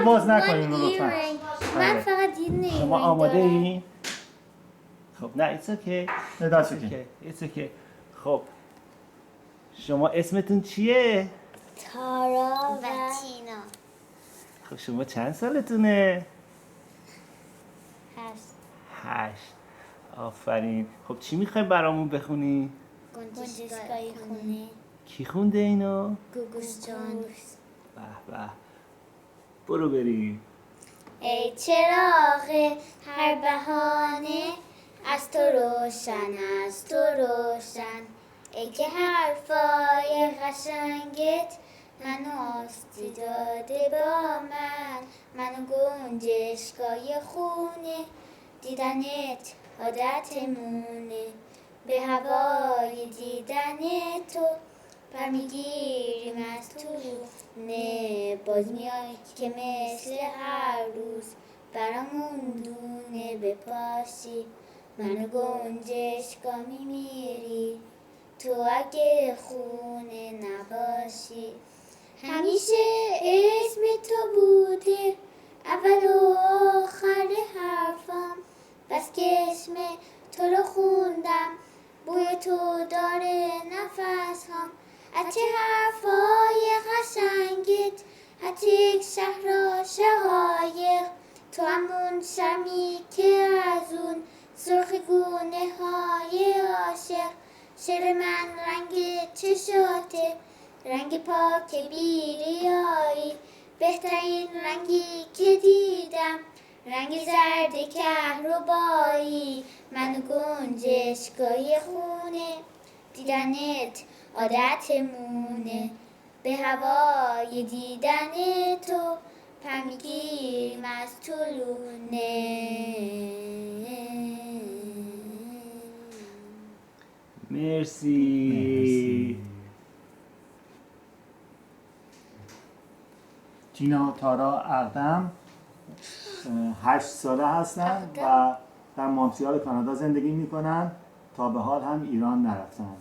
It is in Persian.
باز نکنین لطفا. من فقط یه نیم شما آماده ای؟ خب نه it's okay. نه that's okay. It's okay. خب شما اسمتون چیه؟ تارا و تینا. خب شما چند سالتونه؟ 8 8. آفرین. خب چی میخوای برامون بخونی؟ گنجشگاهی خونه کی خونده اینو؟ گوگوس جان. به به. برو بریم. ای چراغ هر بهانه از تو روشن، از تو روشن، ای که حرفای قشنگت منو آستی داده با منو گنجشگاه خونه، دیدنت عادتمونه، به هوای دیدن تو پر میگیریم از تو نه، باز میای که مثل هر روز برامون دونه بپاشی، منو گنجشگاه میمیری تو اگه خونه نباشی، همیشه اسم تو بوده اول و آخر حرفام، بس که اسم تو رو خوندم بوی تو داره نفسام، از چه حرفای قشنگت حتی یک شهر شقایق، تو همون شمی که از اون سرخ گونه های عاشق، شعر من رنگ چشاته رنگ پاک بیریایی، بهترین رنگی که دیدم رنگ زرد کهربایی، منو گنجشگاه خونه، دیدنت عادتمونه، به هوای دیدن تو پر میگیریم از تو لونه. مرسی. تینا تارا اقدم 8 ساله هستن و در مونترال کانادا زندگی میکنن، تا به حال هم ایران نرفتن.